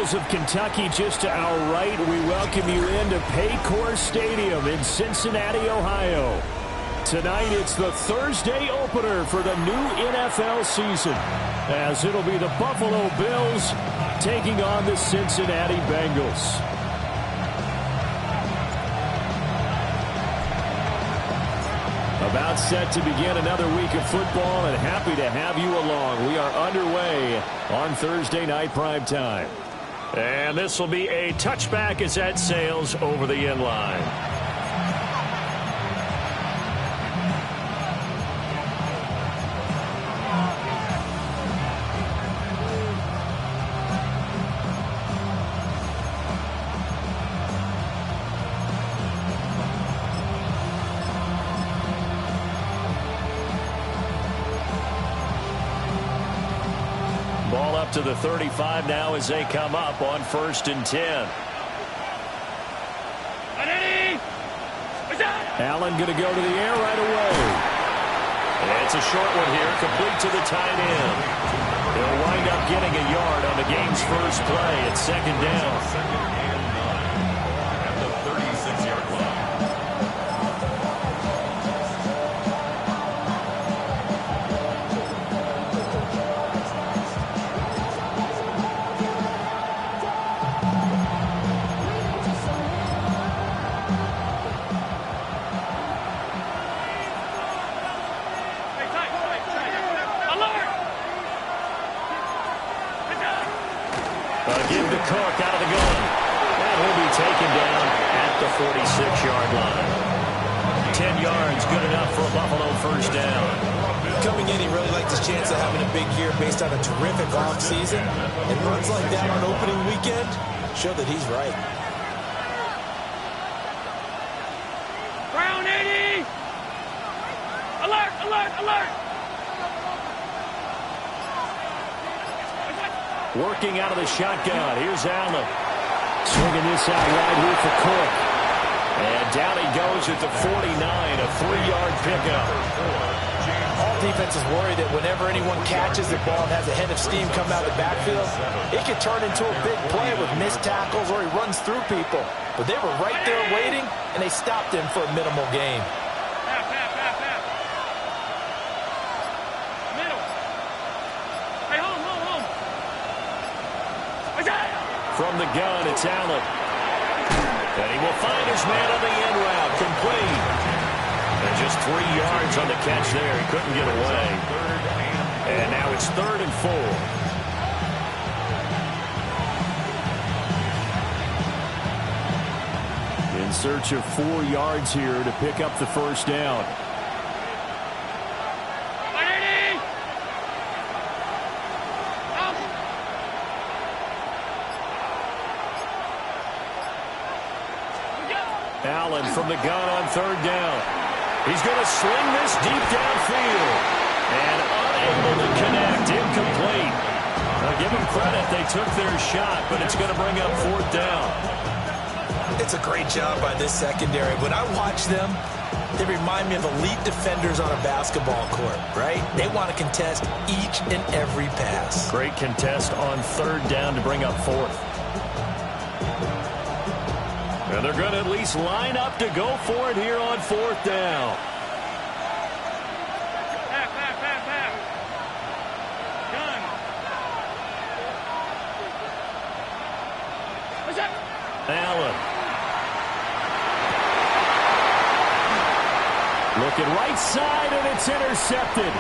Louisville's of Kentucky just to our right. We welcome you into Paycor Stadium in Cincinnati, Ohio. Tonight, it's the Thursday opener for the new NFL season, as it'll be the Buffalo Bills taking on the Cincinnati Bengals. About set to begin another week of football, and happy to have you along. We are underway on Thursday night prime time. And this will be a touchback as that sails over the end line. Ball up to the 35 now as they come up on 1st and 10. Allen going to go to the air right away. And it's a short one here, complete to the tight end. They'll wind up getting a yard on the game's first play at 2nd down. At the 36-yard line. Give to Cook out of the gun. And he'll be taken down at the 46-yard line. 10 yards, good enough for a Buffalo first down. Coming in, he really liked his chance of having a big year based on a terrific offseason. And runs like that on opening weekend show that he's right. Brown 80! Alert, alert, alert! Working out of the shotgun. Here's Allen. Swinging this out right here for Cook. And down he goes at the 49, a 3-yard pickup. All defenses worry that whenever anyone catches the ball and has a head of steam come out of the backfield, it could turn into a big play with missed tackles or he runs through people. But they were right there waiting, and they stopped him for a minimal gain. From the gun, it's Allen. And he will find his man on the end route, complete. And just 3 yards on the catch there. He couldn't get away. And now it's 3rd and 4. In search of 4 yards here to pick up the first down. Allen from the gun on 3rd down. He's going to sling this deep downfield. And unable to connect. Incomplete. Now give them credit. They took their shot, but it's going to bring up 4th down. It's a great job by this secondary. When I watch them, they remind me of elite defenders on a basketball court, right? They want to contest each and every pass. Great contest on 3rd down to bring up 4th. And they're going to at least line up to go for it here on 4th down. Allen. Looking right side, and it's intercepted.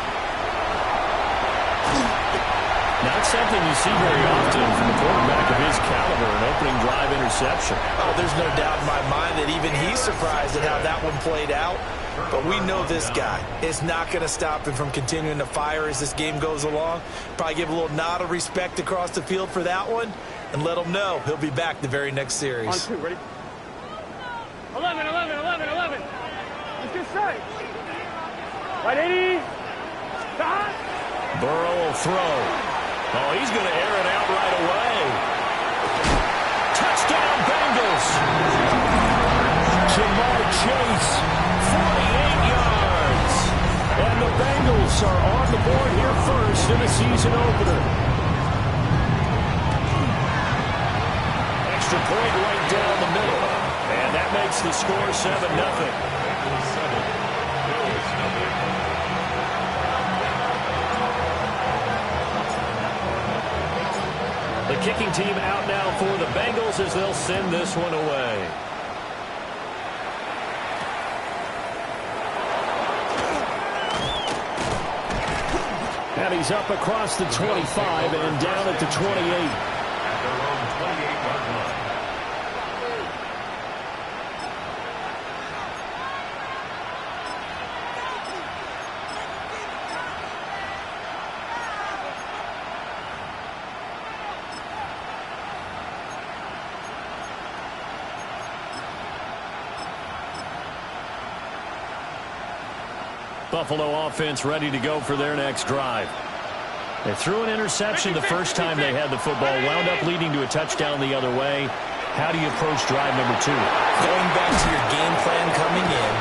Not something you see very often from a quarterback of his caliber, an opening drive interception. Oh, there's no doubt in my mind that even he's surprised at how that one played out. But we know this guy is not going to stop him from continuing to fire as this game goes along. Probably give a little nod of respect across the field for that one and let him know he'll be back the very next series. On 2, ready? 11, 11, 11, 11. Let's get straight. Right, 80. Burrow will throw. Oh, he's going to air it out right away. Touchdown, Bengals. Jamar Chase, 48 yards. And the Bengals are on the board here first in the season opener. extra point right down the middle. And that makes the score 7-0. The kicking team out now for the Bengals as they'll send this one away. And he's up across the 25 and down at the 28. At their own 28-yard line. Buffalo offense ready to go for their next drive. They threw an interception the first time they had the football, wound up leading to a touchdown the other way. How do you approach drive number 2? Going back to your game plan coming in,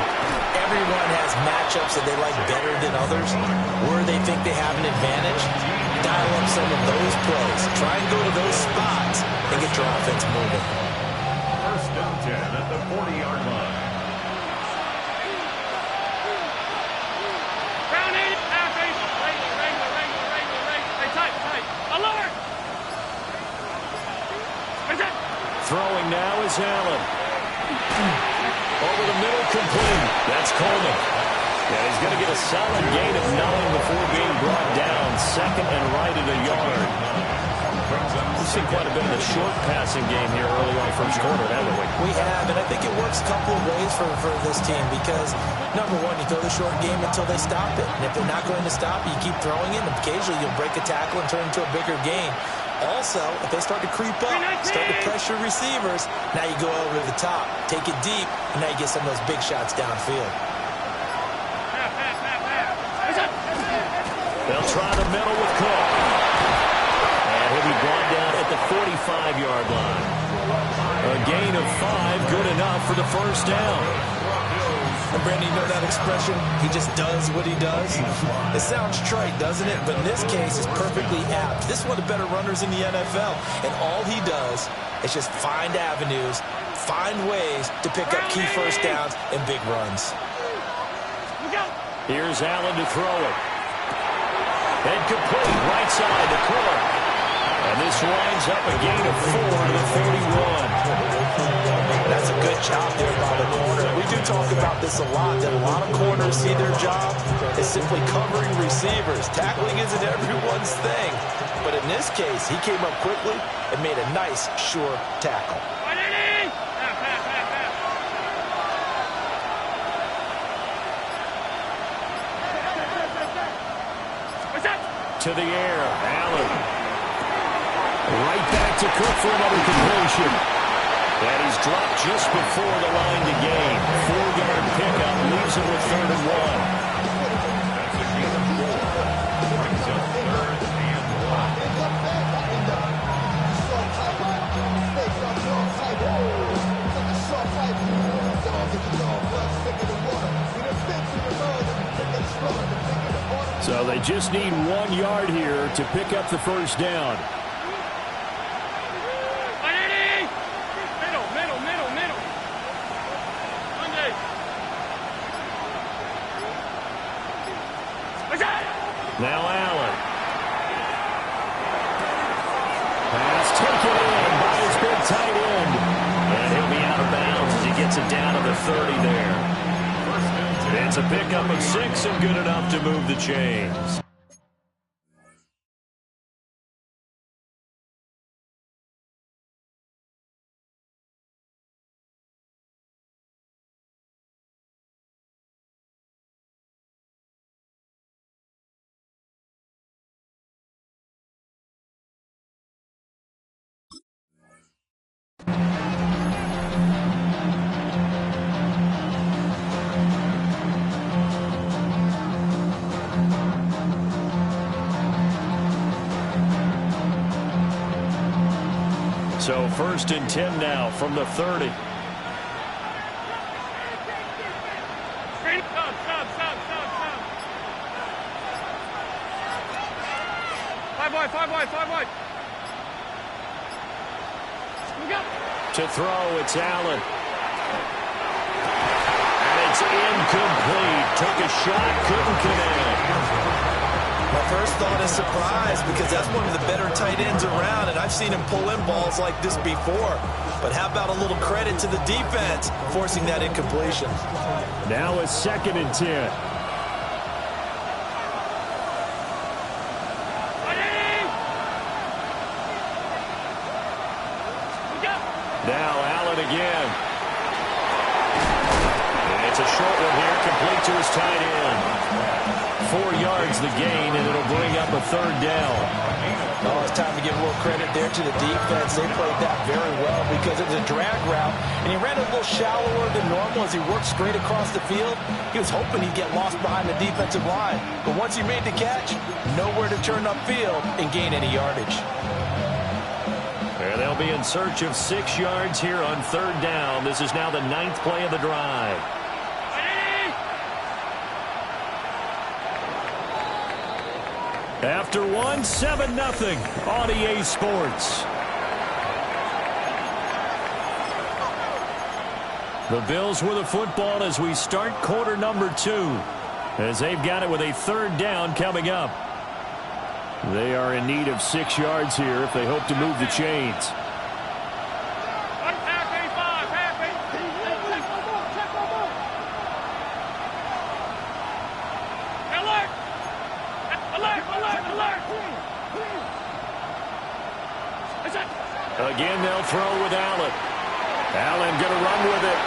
everyone has matchups that they like better than others. Where they think they have an advantage, dial up some of those plays. Try and go to those spots and get your offense moving. First down 10 at the 40-yard line. Throwing now is Allen. Over the middle, complete. That's Coleman. Yeah, he's going to get a solid gain of 9 before being brought down. Second and right at a yard. We've seen quite a bit of the short passing game here early on first quarter, haven't we? We have, and I think it works a couple of ways for this team because, number one, you throw the short game until they stop it. And if they're not going to stop it, you keep throwing it, and occasionally you'll break a tackle and turn into a bigger gain. Also, if they start to creep up, start to pressure receivers, now you go over the top, take it deep, and now you get some of those big shots downfield. They'll try the middle with Cook. And he'll be brought down at the 45-yard line. A gain of 5, good enough for the first down. And Brandon, you know that expression? He just does what he does. It sounds trite, doesn't it? But in this case, it's perfectly apt. This is one of the better runners in the NFL. And all he does is just find avenues, find ways to pick up key first downs and big runs. Here's Allen to throw it. And complete, right side to Cook. And this winds up a gain of 4 to the 31. That's a good job there by the corner. We do talk about this a lot, that a lot of corners see their job as simply covering receivers. Tackling isn't everyone's thing. But in this case, he came up quickly and made a nice, sure tackle. To the air, Allen. Right back to Cook for another completion. And he's dropped just before the line to gain. 4-yard pickup leaves him with 3rd and 1. That's a gain of 4. Brings up 3rd and 1. So they just need 1 yard here to pick up the first down. Now Allen. Pass taken in by his big tight end. And he'll be out of bounds as he gets it down to the 30 there. It's a pickup of 6 and good enough to move the chains. So 1st and 10 now from the 30. Stop. 5 wide. Look out. To throw, it's Allen. And it's incomplete. Took a shot, couldn't connect. My first thought is surprise because that's one of the better tight ends around, and I've seen him pull in balls like this before. But how about a little credit to the defense forcing that incompletion? Now a 2nd and 10. Now Allen again. And it's a short one here, complete to his tight end. 4 yards the gain, and it'll bring up a 3rd down. Oh, it's time to give a little credit there to the defense. They played that very well because it was a drag route, and he ran a little shallower than normal as he worked straight across the field. He was hoping he'd get lost behind the defensive line, but once he made the catch, nowhere to turn upfield and gain any yardage. And they'll be in search of 6 yards here on 3rd down. This is now the 9th play of the drive. After 1, 7-0 on EA Sports. The Bills with the football as we start quarter number 2. As they've got it with a 3rd down coming up. They are in need of 6 yards here if they hope to move the chains. Again, they'll throw with Allen. Allen going to run with it.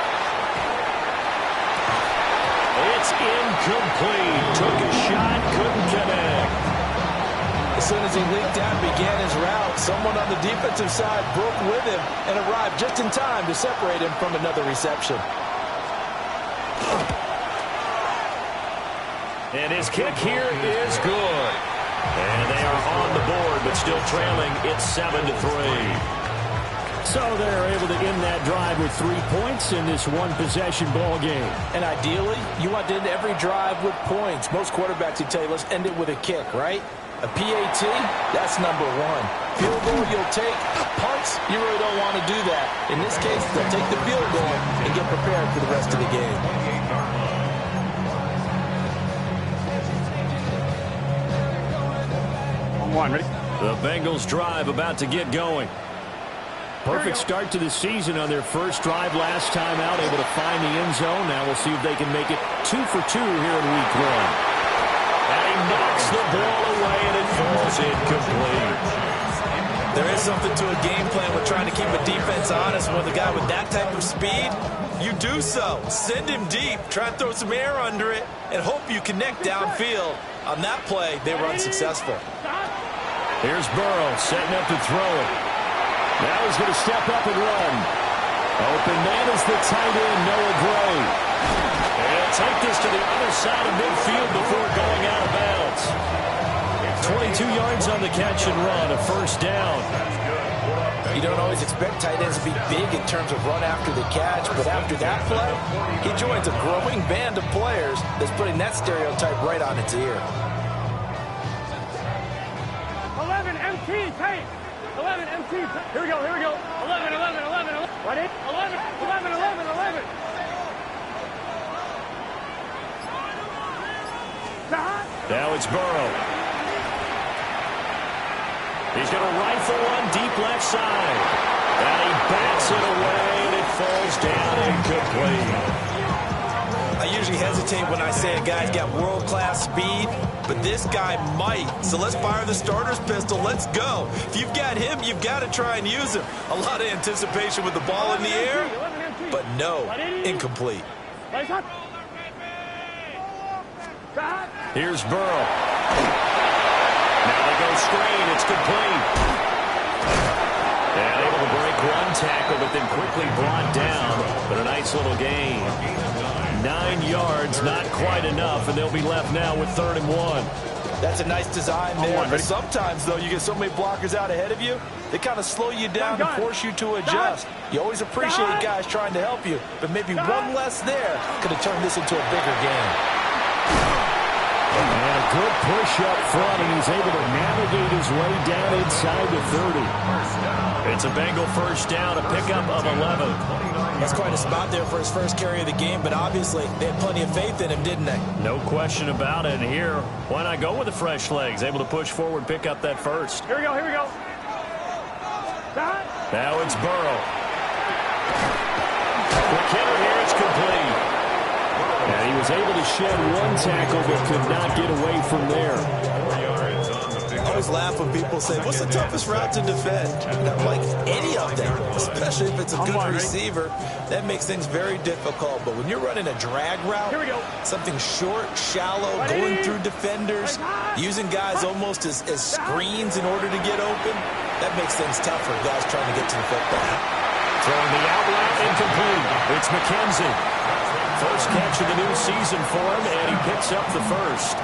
It's incomplete. Took a shot, couldn't connect. As soon as he leaped out and began his route, someone on the defensive side broke with him and arrived just in time to separate him from another reception. And his kick here is good. And they are on the board, but still trailing. It's 7-3. So they're able to end that drive with 3 points in this one-possession ball game. And ideally, you want to end every drive with points. Most quarterbacks would tell you, let's end it with a kick, right? A PAT, that's number 1. Field goal you'll take. Punts, you really don't want to do that. In this case, they'll take the field goal and get prepared for the rest of the game. Ready? The Bengals drive about to get going. Perfect start to the season on their first drive last time out, able to find the end zone. Now we'll see if they can make it 2 for 2 here in week 1. And he knocks the ball away, and it falls incomplete. There is something to a game plan with trying to keep a defense honest. When the guy with that type of speed, you do so. Send him deep, try and throw some air under it, and hope you connect downfield. On that play, they were unsuccessful. Here's Burrow setting up to throw it. Now he's going to step up and run. Open man is the tight end, Noah Gray. And he'll take this to the other side of midfield before going out of bounds. 22 yards on the catch and run, a 1st down. You don't always expect tight ends to be big in terms of run after the catch, but after that play, he joins a growing band of players that's putting that stereotype right on its ear. 11 MT tape. 11 MT. Here we go. 11, 11, 11, 11. Ready? 11, 11, 11, 11. Now it's Burrow. He's going to rifle one deep left side. And he backs it away, and it falls down incomplete. I usually hesitate when I say a guy's got world-class speed, but this guy might. So let's fire the starter's pistol. Let's go. If you've got him, you've got to try and use him. A lot of anticipation with the ball in the air, but no, incomplete. Here's Burrow. Now they go screen. It's complete. And able to break one tackle, but then quickly brought down. But a nice little gain. 9 yards, not quite enough, and they'll be left now with 3rd and 1. That's a nice design there. But sometimes, though, you get so many blockers out ahead of you, they kind of slow you down and force you to adjust. You always appreciate guys trying to help you, but maybe one less there could have turned this into a bigger game. And a good push up front, and he's able to navigate his way down inside the 30. It's a Bengal first down, a pickup of 11. That's quite a spot there for his first carry of the game, but obviously they had plenty of faith in him, didn't they? No question about it. And here, why not go with the fresh legs? Able to push forward, pick up that first. Here we go, here we go. Now it's Burrow. McKinnon here, it's complete. And he was able to shed one tackle, but could not get away from there. I always laugh when people say, what's the toughest route to defend? And I'm like, any of them, especially if it's a good receiver, that makes things very difficult. But when you're running a drag route, something short, shallow, going through defenders, using guys almost as screens in order to get open, that makes things tougher, guys trying to get to the football. Throwing the out route, incomplete. It's McKenzie. First catch of the new season for him, and he picks up the first.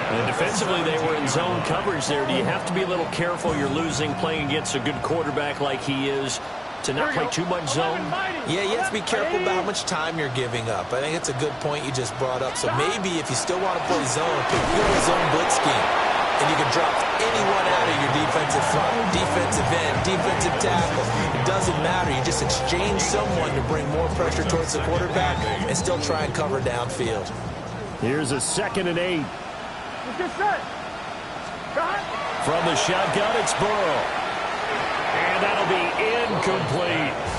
And defensively, they were in zone coverage there. Do you have to be a little careful? You're losing, playing against a good quarterback like he is, to not play too much zone? Yeah, you have to be careful about how much time you're giving up. I think it's a good point you just brought up. So maybe if you still want to play zone, pick a good zone blitz scheme. And you can drop anyone out of your defensive front, defensive end, defensive tackle. It doesn't matter. You just exchange someone to bring more pressure towards the quarterback and still try and cover downfield. Here's a 2nd and 8. From the shotgun, it's Burrow. And that'll be incomplete.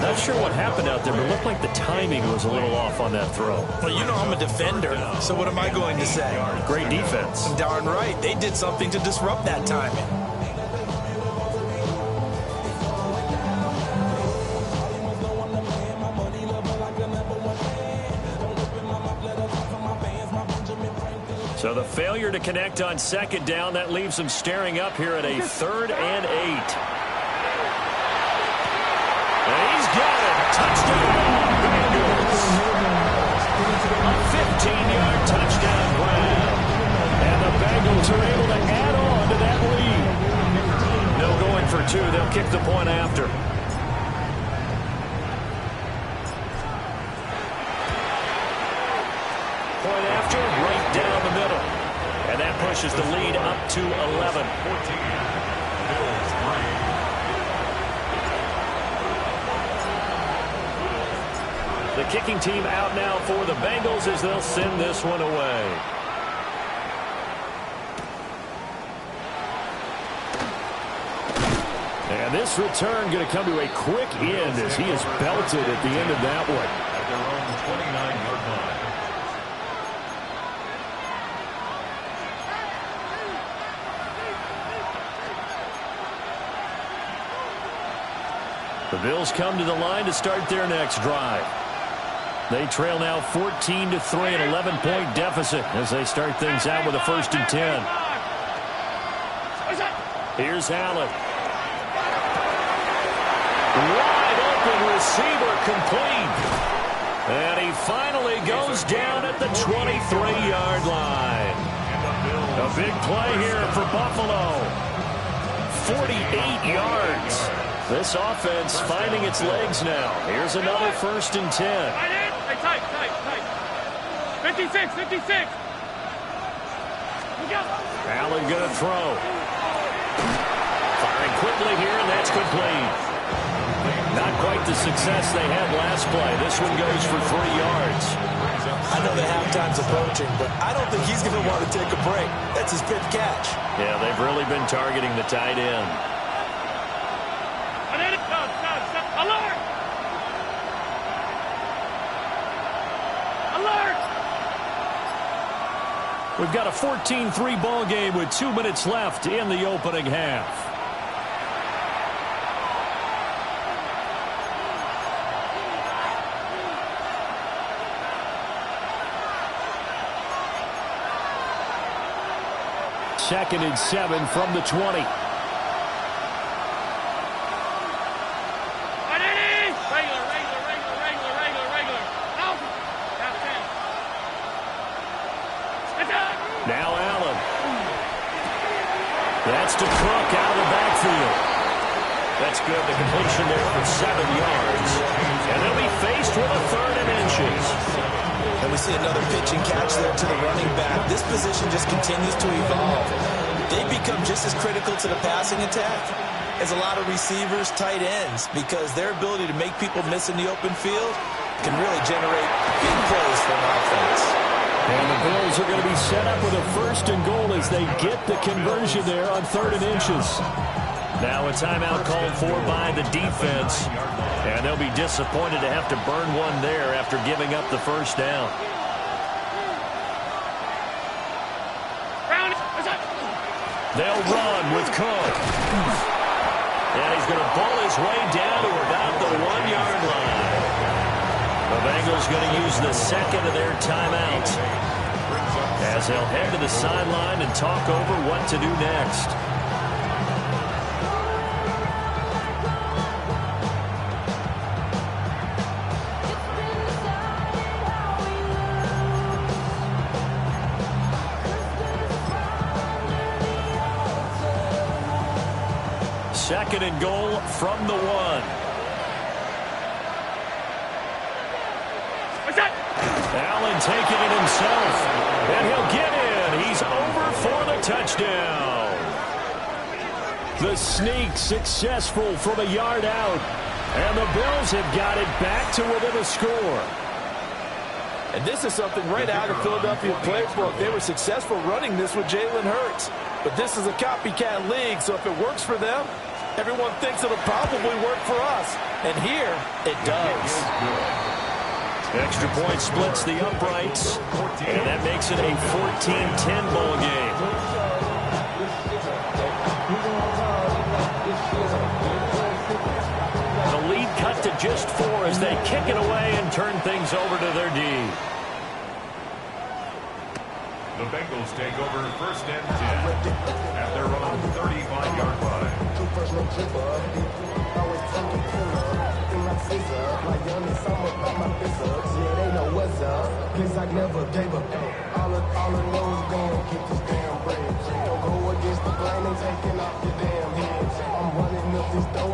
Not sure what happened out there, but it looked like the timing was a little off on that throw. Well, you know I'm a defender, so what am I going to say? Great defense. Darn right. They did something to disrupt that timing. So the failure to connect on 2nd down, that leaves them staring up here at a 3rd and 8. And he's got it. Touchdown, Bengals. A 15-yard touchdown grab. And the Bengals are able to add on to that lead. No going for 2. They'll kick the point after. Point after, right down the middle. And that pushes the lead up to 11. The kicking team out now for the Bengals as they'll send this one away. And this return going to come to a quick end as he is belted at the end of that one. At their own 29-yard line. The Bills come to the line to start their next drive. They trail now 14-3, an 11-point deficit as they start things out with a 1st and 10. Here's Allen. Wide open receiver complete. And he finally goes down at the 23-yard line. A big play here for Buffalo. 48 yards. This offense finding its legs now. Here's another 1st and 10. Tight. 56. Allen going to throw. Firing quickly here, and that's complete. Not quite the success they had last play. This one goes for 3 yards. I know the halftime's approaching, but I don't think he's going to want to take a break. That's his 5th catch. Yeah, they've really been targeting the tight end. We've got a 14-3 ball game with 2 minutes left in the opening half. Second and 7 from the 20. Now Allen. That's to Cook out of the backfield. That's good. The completion there for 7 yards. And they'll be faced with a 3rd and inches. And we see another pitch and catch there to the running back. This position just continues to evolve. They become just as critical to the passing attack is a lot of receivers, tight ends, because their ability to make people miss in the open field can really generate big plays for an offense. And the Bills are going to be set up with a 1st and goal as they get the conversion there on 3rd and inches. Now a timeout called for by the defense. And they'll be disappointed to have to burn one there after giving up the 1st down. They'll run with Cook. And he's going to pull his way down to about the 1-yard line. The Bengals going to use the 2nd of their timeout as they'll head to the sideline and talk over what to do next. Second and goal from the 1. Allen taking it himself, and he'll get in. He's over for the touchdown. The sneak successful from a yard out, and the Bills have got it back to within a score. And this is something right out of Philadelphia playbook. They were successful running this with Jalen Hurts. But this is a copycat league, so if it works for them, everyone thinks it'll probably work for us. And here, it does. Extra point splits the uprights, and that makes it a 14-10 ball game. The lead cut to just 4 as they kick it away and turn things over to their D. The Bengals take over 1st and 10 at their own 35-yard line.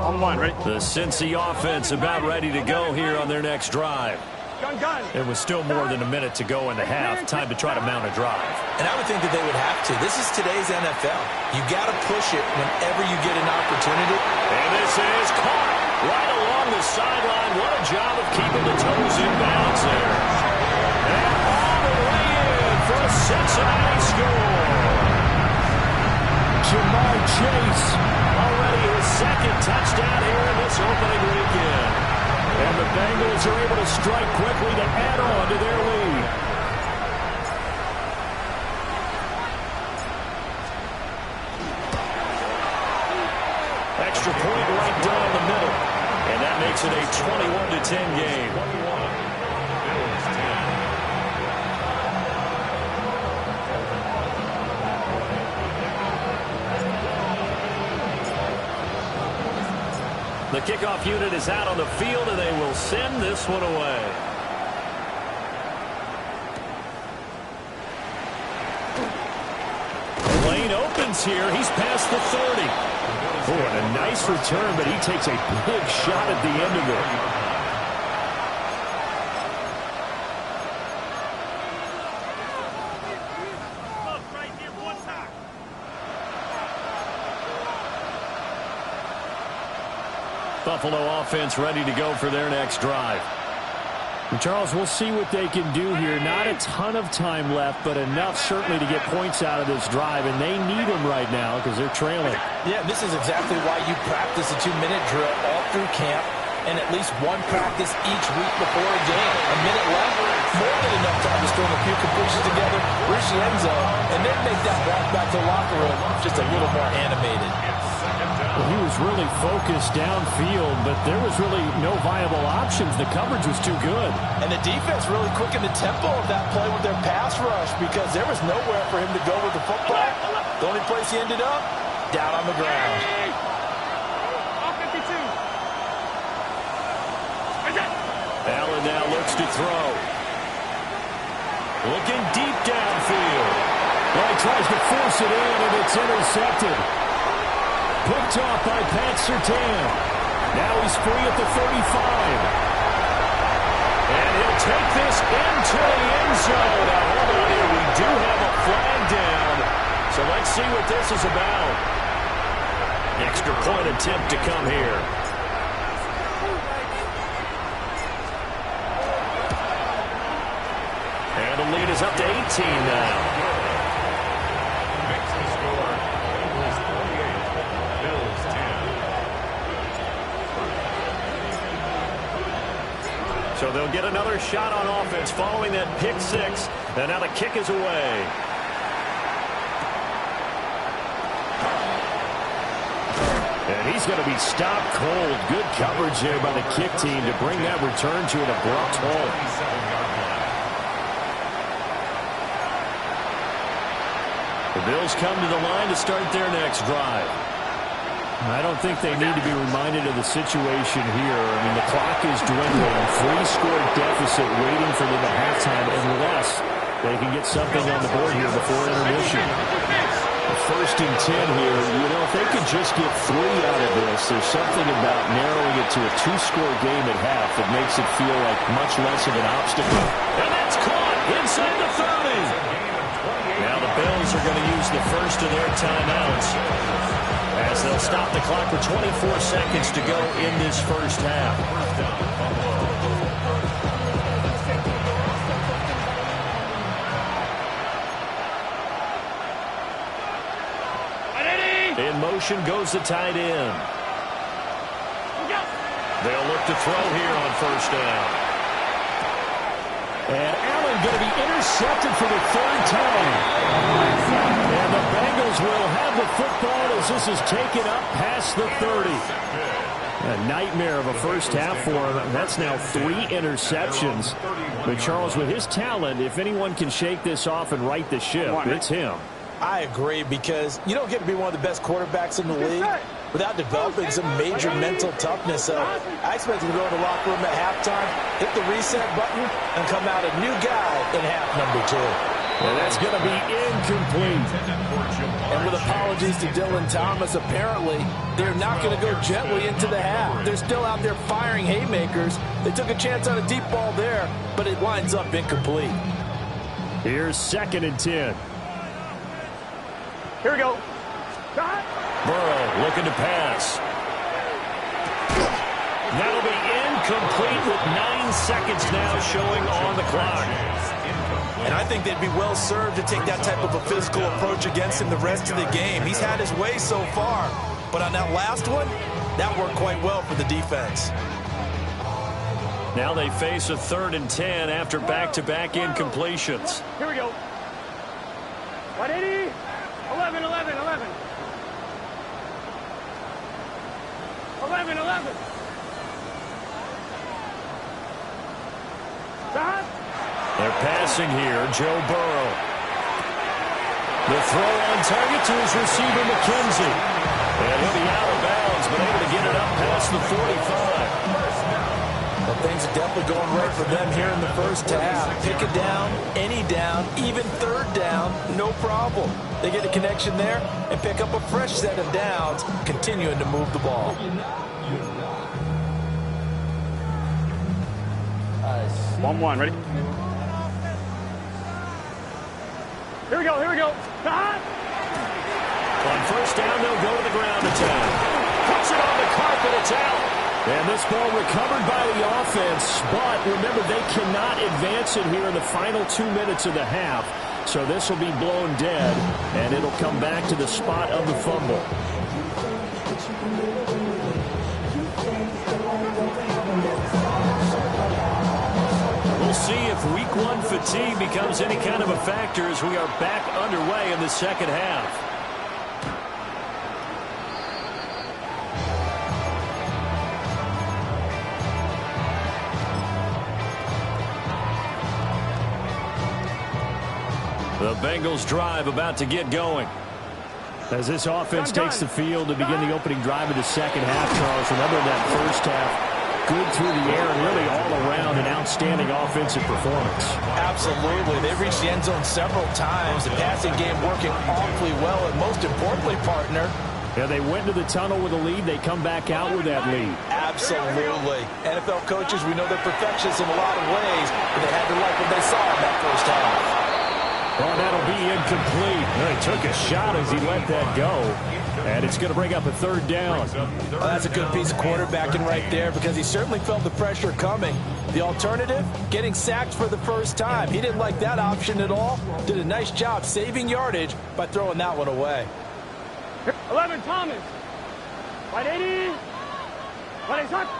On 1, right? The Cincy offense about ready to go here on their next drive. Gun. There was still more than a minute to go in the half. Time to try to mount a drive. And I would think that they would have to. This is today's NFL. You got to push it whenever you get an opportunity. And this is caught right along the sideline. What a job of keeping the toes in bounds there. And all the way in for a Cincinnati score. Jamar Chase, already his 2nd touchdown here in this opening weekend. And the Bengals are able to strike quickly to add on to their lead. Extra point right down the middle. And that makes it a 21-10 game. The kickoff unit is out on the field, and they will send this one away. The lane opens here. He's past the 30. Oh, and a nice return, but he takes a big shot at the end of it. Buffalo offense ready to go for their next drive. And Charles, we'll see what they can do here. Not a ton of time left, but enough certainly to get points out of this drive, and they need them right now because they're trailing. Yeah, this is exactly why you practice a 2-minute drill all through camp and at least one practice each week before a game. A minute left, more than enough time to string a few completions together, reach the end zone, and then make that walk back to the locker room just a little more animated. Well, he was really focused downfield, but there was really no viable options. The coverage was too good. And the defense really quickened the tempo of that play with their pass rush because there was nowhere for him to go with the football. The only place he ended up, down on the ground. Allen now looks to throw. Looking deep downfield. Well, he tries to force it in, and it's intercepted. Picked off by Pat Surtain. Now he's free at the 35. And he'll take this into the end zone. Now, hold on here. We do have a flag down. So let's see what this is about. Extra point attempt to come here. And the lead is up to 18 now. Makes the score. Bengals 28, Bills 10. So they'll get another shot on offense following that pick six. And now the kick is away. And he's going to be stopped cold. Good coverage there by the kick team to bring that return to an abrupt halt. 27-yard line. The Bills come to the line to start their next drive. I don't think they need to be reminded of the situation here. I mean, the clock is dwindling. 3-score deficit waiting for them at halftime unless they can get something on the board here before intermission. First and 10 here. You know, if they could just get 3 out of this, there's something about narrowing it to a 2-score game at half that makes it feel like much less of an obstacle. And that's caught inside the 30. Now the Bills are going to use the first of their timeouts as they'll stop the clock with 24 seconds to go in this first half. In motion goes the tight end. They'll look to throw here on first down. And Allen going to be intercepted for the 3rd time. And the Bengals will have the football as this is taken up past the 30. A nightmare of a first half for him. That's now 3 interceptions. But Charles, with his talent, if anyone can shake this off and right the ship, it's him. I agree, because you don't get to be one of the best quarterbacks in the league without developing some major mental toughness. So I expect him to go to the locker room at halftime, hit the reset button, and come out a new guy in half number 2. And that's going to be incomplete. And with apologies to Dylan Thomas, apparently they're not going to go gently into the half. They're still out there firing haymakers. They took a chance on a deep ball there, but it winds up incomplete. Here's 2nd and 10. Here we go. Burrow looking to pass. That'll be incomplete with 9 seconds now showing on the clock. And I think they'd be well served to take that type of a physical approach against him the rest of the game. He's had his way so far, but on that last one, that worked quite well for the defense. Now they face a 3rd and 10 after back-to-back incompletions. Here we go. 180. 11, 11, 11. 11, 11. They're passing here. Joe Burrow. The throw on target to his receiver, McKenzie. And he'll be out of bounds, but able to get it up past the 45. Well, things are definitely going right for them here in the first half. Pick it down, any down, even 3rd down, no problem. They get a connection there and pick up a fresh set of downs, continuing to move the ball. 1-1, ready? Here we go, here we go. On first down, they'll go to the ground attack. Puts it on the carpet, it's out. And this ball recovered by the offense, but remember, they cannot advance it here in the final 2 minutes of the half. So this will be blown dead, and it'll come back to the spot of the fumble. We'll see if week 1 fatigue becomes any kind of a factor as we are back underway in the second half. The Bengals drive about to get going. As this offense takes the field to begin the opening drive of the second half, Charles, remember that first half, good through the air and really all around an outstanding offensive performance. Absolutely. They've reached the end zone several times. The passing game working awfully well, and most importantly, partner, yeah, they went to the tunnel with a lead. They come back out with that lead. Absolutely. NFL coaches, we know they're perfectionists in a lot of ways, but they had to like what they saw in that first half. Well, that'll be incomplete. He took a shot as he let that go. And it's going to bring up a third down. Well, that's a good piece of quarterbacking right there because he certainly felt the pressure coming. The alternative, getting sacked for the first time. He didn't like that option at all. Did a nice job saving yardage by throwing that one away. 11, Thomas. 180. 180.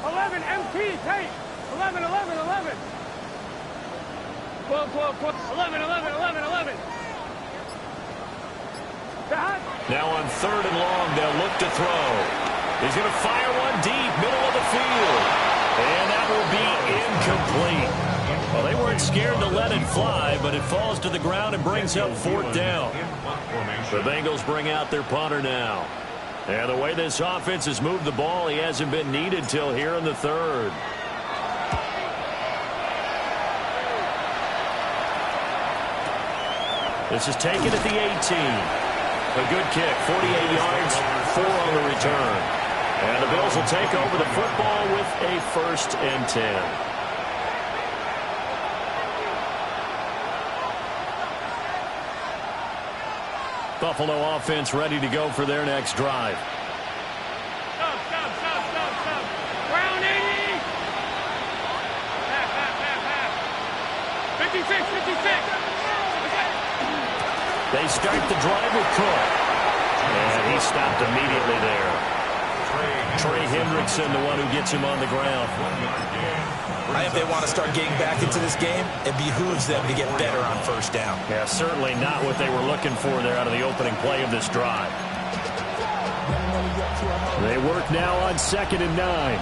11, MT, Tate. 11, 11, 11. 12, 12, 12. 11, 11, 11, 11. Now on third and long, they'll look to throw. He's going to fire one deep, middle of the field. And that will be incomplete. Well, they weren't scared to let it fly, but it falls to the ground and brings up fourth down. The Bengals bring out their punter now. And the way this offense has moved the ball, he hasn't been needed till here in the third. This is taken at the 18. A good kick, 48 yards, 4 on the return. And the Bills will take over the football with a 1st and 10. Buffalo offense ready to go for their next drive. Stop. Brown 80. Half. 56. They start the drive with Cook. And he stopped immediately there. Trey Hendrickson, the one who gets him on the ground. I think they want to start getting back into this game. It behooves them to get better on first down. Yeah, certainly not what they were looking for there out of the opening play of this drive. They work now on 2nd and 9.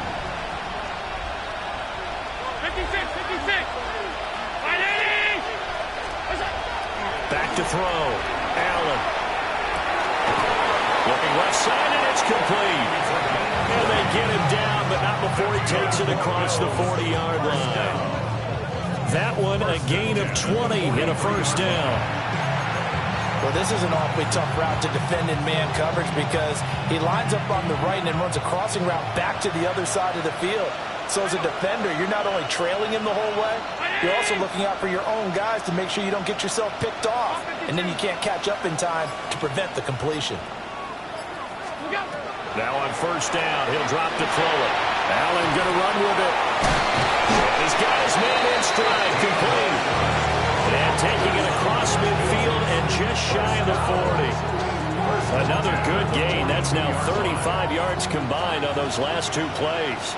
56. 180. Back to throw. Allen. Looking left side, and it's complete. And they get him down, but not before he takes it across the 40-yard line. That one, a gain of 20 in a 1st down. Well, this is an awfully tough route to defend in man coverage because he lines up on the right and then runs a crossing route back to the other side of the field. So as a defender, you're not only trailing him the whole way, you're also looking out for your own guys to make sure you don't get yourself picked off. And then you can't catch up in time to prevent the completion. Now on 1st down, he'll drop to throw it. Allen going to run with it. He's got his man in stride, complete. And taking it across midfield and just shy of the 40. Another good gain. That's now 35 yards combined on those last 2 plays.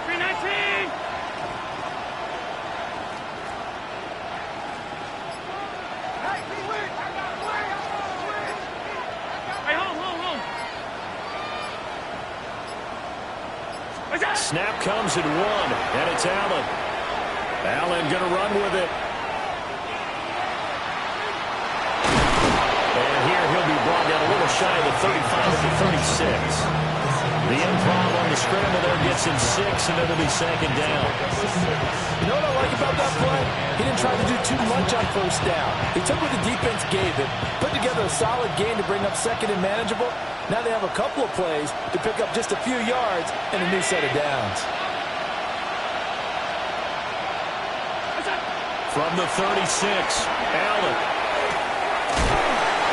319. Hey, home. Snap comes at 1, and it's Allen. Allen going to run with it. And here he'll be brought down a little shy of the 35 at the 36. The improv on the scramble there gets him 6, and it'll be 2nd down. You know what I like about that play? He didn't try to do too much on 1st down. He took what the defense gave him, put together a solid game to bring up 2nd and manageable. Now they have a couple of plays to pick up just a few yards and a new set of downs. From the 36, Allen.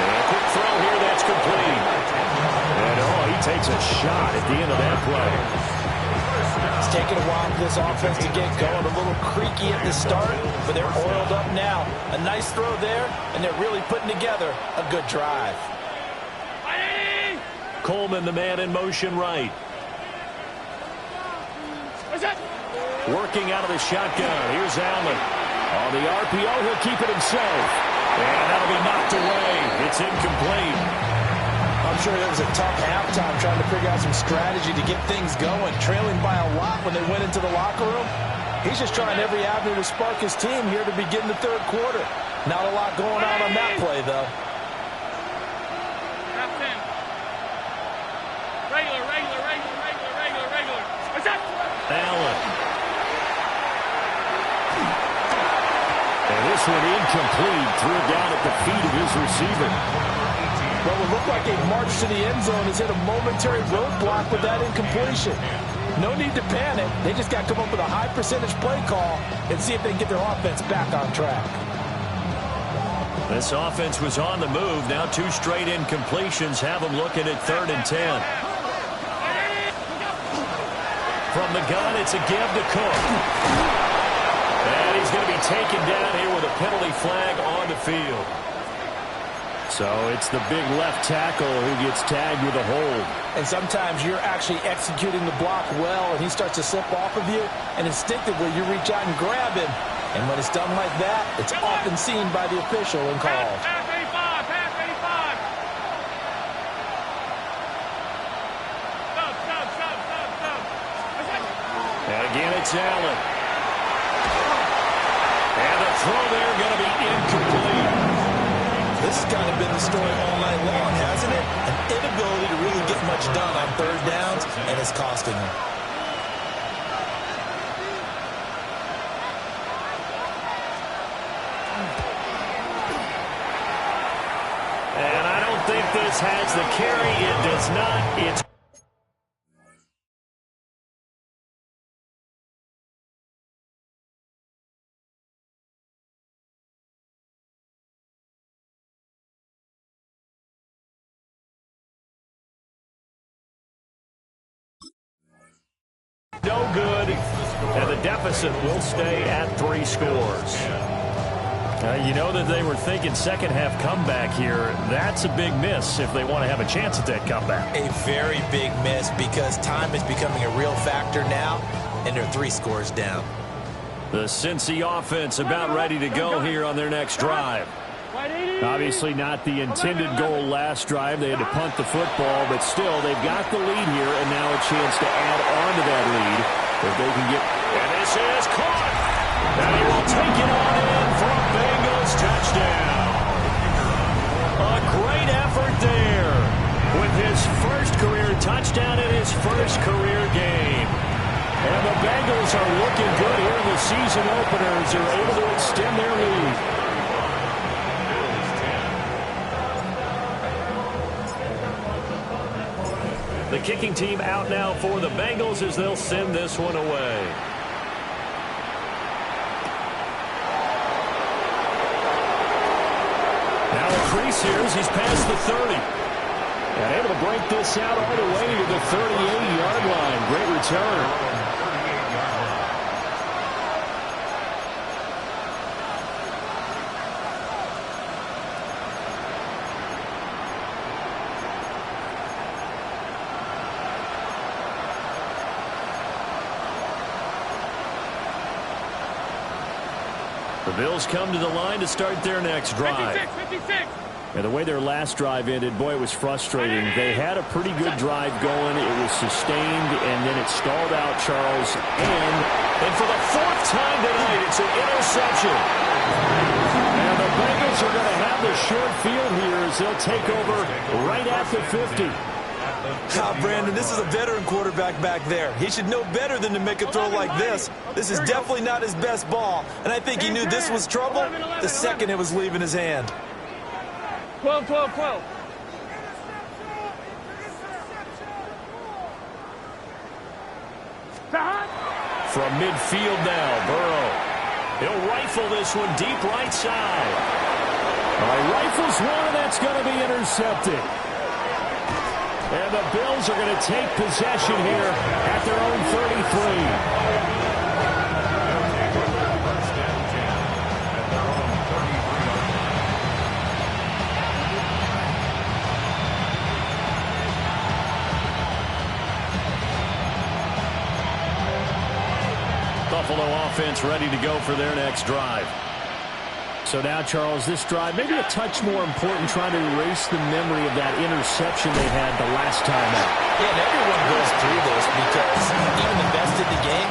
And a quick throw here, that's complete. And he takes a shot at the end of that play. It's taken a while for this offense to get going. A little creaky at the start, but they're oiled up now. A nice throw there, and they're really putting together a good drive. Coleman, the man in motion right. Working out of the shotgun. Here's Allen. On the RPO, he'll keep it himself. And that'll be knocked away. It's incomplete. I'm sure it was a tough halftime trying to figure out some strategy to get things going. Trailing by a lot when they went into the locker room. He's just trying every avenue to spark his team here to begin the 3rd quarter. Not a lot going on that play, though. Allen. And this one incomplete. Threw it down at the feet of his receiver. Well, it looked like a march to the end zone has hit a momentary roadblock with that incompletion. No need to panic. They just got to come up with a high percentage play call and see if they can get their offense back on track. This offense was on the move. Now 2 straight incompletions have them looking at 3rd and 10. From the gun, it's a give to Cook. And he's going to be taken down here with a penalty flag on the field. So it's the big left tackle who gets tagged with a hold. And sometimes you're actually executing the block well, and he starts to slip off of you, and instinctively you reach out and grab him. And when it's done like that, it's often seen by the official and called. Pass 85, pass 85. Stop. And again, it's Allen. And the throw there going to be incomplete. This has kind of been the story all night long, hasn't it? An inability to really get much done on 3rd downs, and it's costing them. And I don't think this has the carry. It does not. It's no good. And the deficit will stay at 3 scores. You know that they were thinking second half comeback here. That's a big miss if they want to have a chance at that comeback. A very big miss because time is becoming a real factor now, and they're 3 scores down. The Cincy offense about ready to go here on their next drive. Obviously not the intended goal last drive. They had to punt the football, but still they've got the lead here, and now a chance to add on to that lead if they can get. And this is caught. And he will take it on in for a Bengals touchdown. A great effort there with his first career touchdown in his first career game. And the Bengals are looking good here in the season openers. They're able to extend their lead. The kicking team out now for the Bengals as they'll send this one away. Now a crease here as he's past the 30. And able to break this out all the way to the 38-yard line. Great return. The Bills come to the line to start their next drive. 56. And the way their last drive ended, boy, it was frustrating. They had a pretty good drive going. It was sustained, and then it stalled out, Charles. And for the 4th time tonight, it's an interception. And the Bengals are going to have the short field here as they'll take over right at the 50. Brandon, this is a veteran quarterback back there. He should know better than to make a throw like this. This is definitely not his best ball, and I think he knew this was trouble the second it was leaving his hand. 12. From midfield now, Burrow. He'll rifle this one deep right side. Rifles one, and that's going to be intercepted. And the Bills are going to take possession here at their own 33. Buffalo offense ready to go for their next drive. So now, Charles, this drive maybe a touch more important, trying to erase the memory of that interception they had the last time out. Yeah, and everyone goes through this because even the best in the game,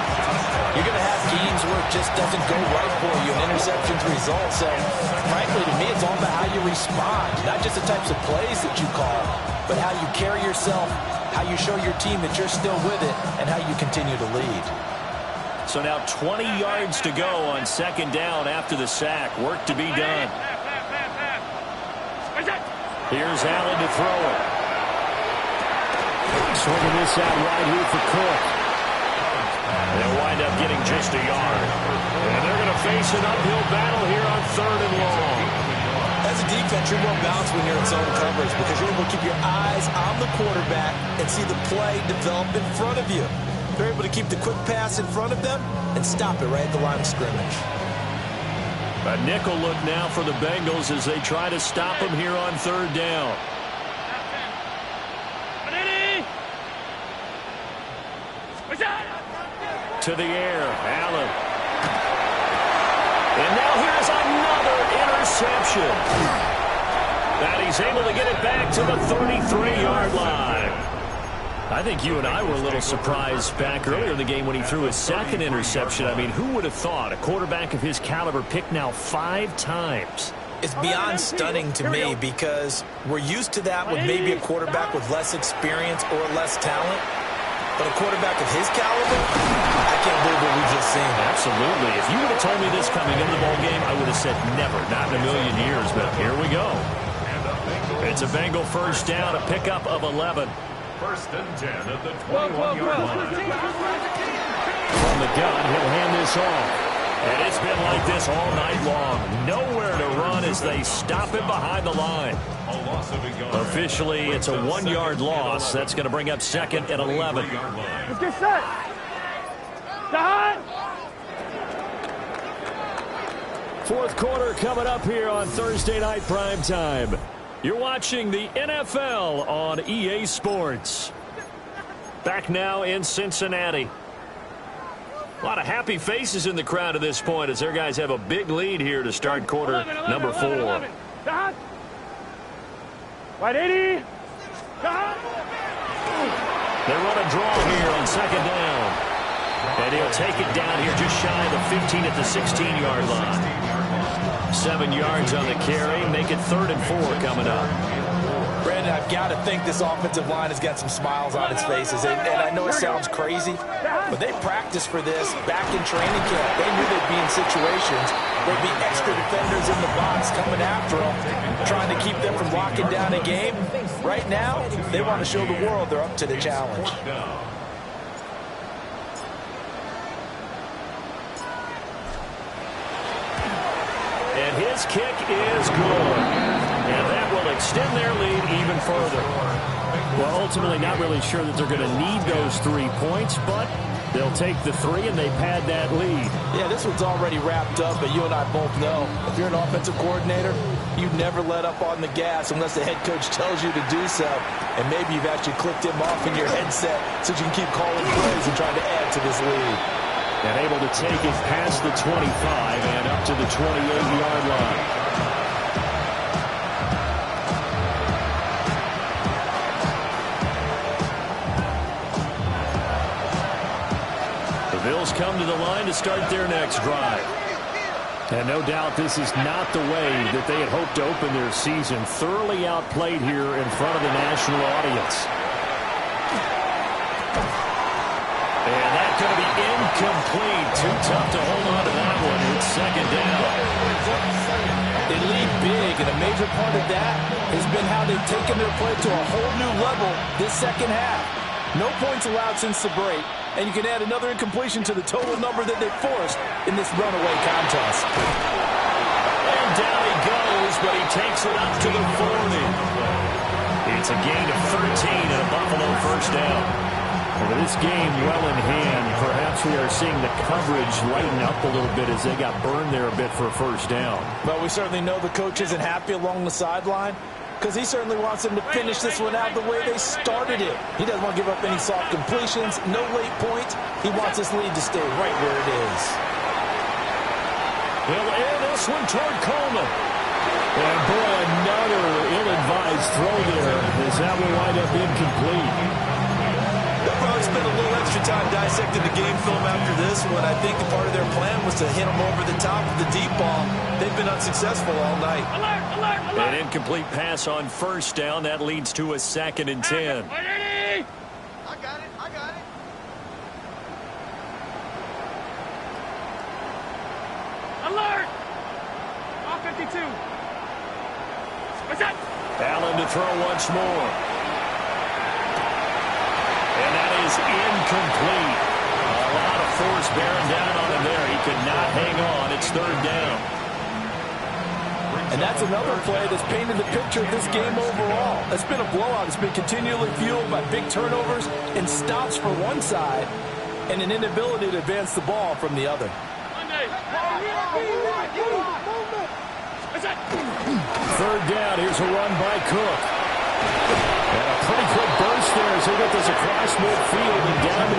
you're going to have games where it just doesn't go right for you, and interceptions result. So, frankly, to me, it's all about how you respond, not just the types of plays that you call, but how you carry yourself, how you show your team that you're still with it, and how you continue to lead. So now 20 yards to go on 2nd down after the sack. Work to be done. Here's Allen to throw it. Swinging this out wide here for Cook. They'll wind up getting just a yard. And they're going to face an uphill battle here on 3rd and long. As defense, you're more balanced when you're in zone coverage because you're able to keep your eyes on the quarterback and see the play develop in front of you. They're able to keep the quick pass in front of them and stop it right at the line of scrimmage. A nickel look now for the Bengals as they try to stop him here on third down. To the air, Allen. And now here's another interception. And he's able to get it back to the 33-yard line. I think you and I were a little surprised back earlier in the game when he threw his second interception. I mean, who would have thought a quarterback of his caliber picked now 5 times? It's beyond stunning to me because we're used to that with maybe a quarterback with less experience or less talent. But a quarterback of his caliber, I can't believe what we've just seen. Absolutely. If you would have told me this coming into the ball game, I would have said never, not in a million years. But here we go. It's a Bengal first down, a pickup of 11. First and 10 at the 21-yard line. From the gun, he'll hand this off. And it's been like this all night long. Nowhere to run as they stop him behind the line. Officially, it's a 1-yard loss. That's going to bring up second and 11. Let's get set. Stop. Fourth quarter coming up here on Thursday Night Primetime. You're watching the NFL on EA Sports. Back now in Cincinnati. A lot of happy faces in the crowd at this point as their guys have a big lead here to start quarter number 4. Right, 80. They run a draw here on second down. And he'll take it down here just shy of the 15 at the 16-yard line. 7 yards on the carry. Make it 3rd and 4 coming up. Brandon, I've got to think this offensive line has got some smiles on its faces. And I know it sounds crazy, but they practiced for this back in training camp. They knew they'd be in situations. There'd be extra defenders in the box coming after them, trying to keep them from locking down a game. Right now, they want to show the world they're up to the challenge. And his kick is good. And that will extend their lead even further. Well, ultimately, not really sure that they're going to need those 3 points, but they'll take the 3 and they pad that lead. Yeah, this one's already wrapped up, but you and I both know if you're an offensive coordinator, you never let up on the gas unless the head coach tells you to do so. And maybe you've actually clicked him off in your headset so you can keep calling plays and trying to add to this lead. And able to take it past the 25 and up to the 28-yard line. The Bills come to the line to start their next drive. And no doubt this is not the way that they had hoped to open their season. Thoroughly outplayed here in front of the national audience. And that's going to be incomplete. Too tough to hold on to that one. It's second down. They lead big, and a major part of that has been how they've taken their play to a whole new level this second half. No points allowed since the break, and you can add another incompletion to the total number that they forced in this runaway contest. And down he goes, but he takes it up to the 40. It's a gain of 13 and a Buffalo first down. With this game well in hand, perhaps we are seeing the coverage lighten up a little bit as they got burned there a bit for a first down. But we certainly know the coach isn't happy along the sideline because he certainly wants them to finish this one out the way they started it. He doesn't want to give up any soft completions, no late points. He wants this lead to stay right where it is. He'll air this one toward Coleman. And boy, another ill-advised throw there as that will wind up incomplete. Probably spend a little extra time dissecting the game film after this one. I think part of their plan was to hit them over the top of the deep ball. They've been unsuccessful all night. Alert, alert, alert. An incomplete pass on first down. That leads to a 2nd and 10. I got it. Alert. All 52. What's that? Allen to throw once more. And that is incomplete. A lot of force bearing down on him there. He could not hang on. It's 3rd down. And that's another play that's painted the picture of this game overall. It's been a blowout. It's been continually fueled by big turnovers and stops for one side and an inability to advance the ball from the other. Third down. Here's a run by Cook. And a pretty quick burst there as they get this across midfield and down to